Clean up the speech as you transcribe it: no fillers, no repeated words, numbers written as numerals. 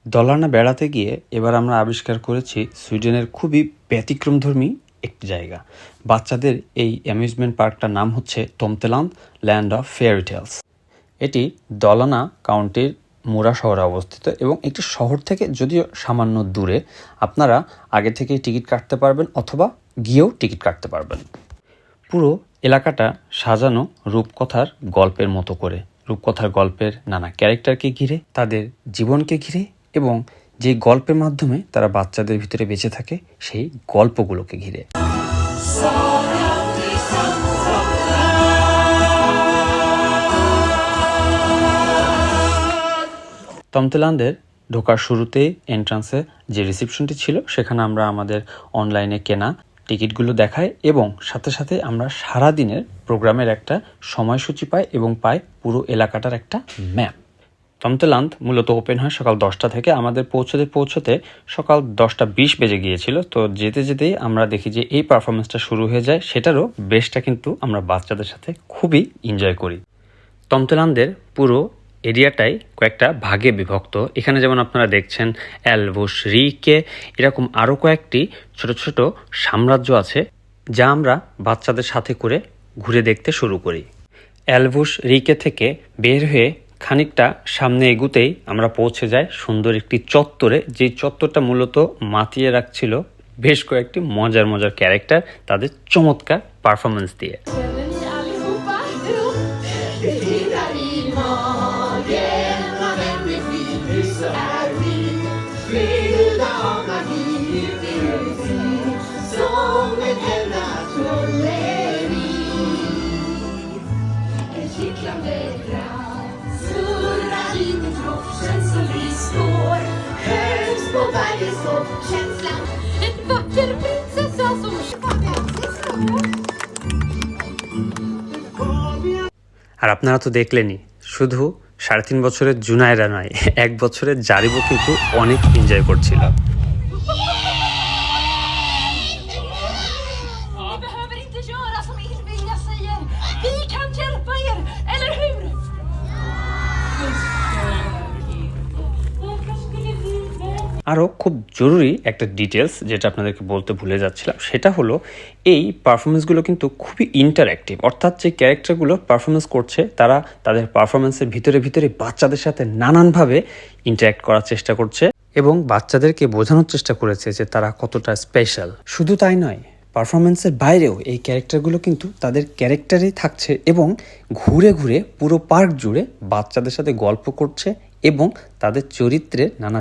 দলানা বেড়াতে গিয়ে এবার আমরা আবিষ্কার করেছি সুইডেনের খুবই ব্যতিক্রমধর্মী একটি জায়গা। বাচ্চাদের এই অ্যামিউজমেন্ট পার্কটার নাম হচ্ছে টমতেলান্ড ল্যান্ড অফ ফেয়ারি টেলস। এটি দলানা কাউন্টির মুরা শহরে অবস্থিত এবং একটি শহর থেকে যদিও সামান্য দূরে। আপনারা আগে থেকেই টিকিট কাটতে পারবেন অথবা গিয়েও টিকিট কাটতে পারবেন। পুরো এলাকাটা সাজানো রূপকথার গল্পের মতো করে, রূপকথার গল্পের নানা ক্যারেক্টারকে ঘিরে, তাদের জীবনকে ঘিরে এবং যে গল্পের মাধ্যমে তারা বাচ্চাদের ভিতরে বেঁচে থাকে সেই গল্পগুলোকে ঘিরে। টমতেলান্ডের ঢোকার শুরুতেই এন্ট্রান্সে যে রিসেপশনটি ছিল সেখানে আমরা আমাদের অনলাইনে কেনা টিকিটগুলো দেখাই এবং সাথে সাথে আমরা সারাদিনের প্রোগ্রামের একটা সময়সূচি পাই এবং পাই পুরো এলাকাটার একটা ম্যাপ। টমতেলান্ড মূলত ওপেন হয় সকাল 10টা থেকে। আমাদের পৌঁছতে সকাল 10:20 বেজে গিয়েছিল। তো যেতে যেতেই আমরা দেখি যে এই পারফরমেন্সটা শুরু হয়ে যায়। সেটারও বেশটা কিন্তু আমরা বাচ্চাদের সাথে খুবই এনজয় করি। টমতেলান্ডের পুরো এরিয়াটাই কয়েকটা ভাগে বিভক্ত। এখানে যেমন আপনারা দেখছেন এলভুস রিকে, এরকম আরও কয়েকটি ছোট ছোট সাম্রাজ্য আছে যা আমরা বাচ্চাদের সাথে করে ঘুরে দেখতে শুরু করি। এলভুস রিকে থেকে বের হয়ে খানিকটা সামনে এগুতেই আমরা পৌঁছে যাই সুন্দর একটি চত্বরে, যে চত্বরটা মূলত মাতিয়ে রাখছিল বেশ কয়েকটি মজার ক্যারেক্টার তাদের চমৎকার পারফরমেন্স দিয়ে। আর আপনারা তো দেখলেনই, শুধু 3.5 বছরের জুনায়রা নয়, 1 বছরের জারিবও কিন্তু অনেক এনজয় করছিল। আরও খুব জরুরি একটা ডিটেলস যেটা আপনাদেরকে বলতে ভুলে যাচ্ছিলাম, সেটা হলো এই পারফরমেন্সগুলো কিন্তু খুবই ইন্টারঅ্যাক্টিভ। অর্থাৎ যে ক্যারেক্টারগুলো পারফরমেন্স করছে তারা তাদের পারফরমেন্সের ভিতরে বাচ্চাদের সাথে নানানভাবে ইন্টারঅ্যাক্ট করার চেষ্টা করছে এবং বাচ্চাদেরকে বোঝানোর চেষ্টা করেছে যে তারা কতটা স্পেশাল। শুধু তাই নয়, পারফরমেন্সের বাইরেও এই ক্যারেক্টারগুলো কিন্তু তাদের ক্যারেক্টারেই থাকছে এবং ঘুরে পুরো পার্ক জুড়ে বাচ্চাদের সাথে গল্প করছে এবং তাদের চরিত্রের নানা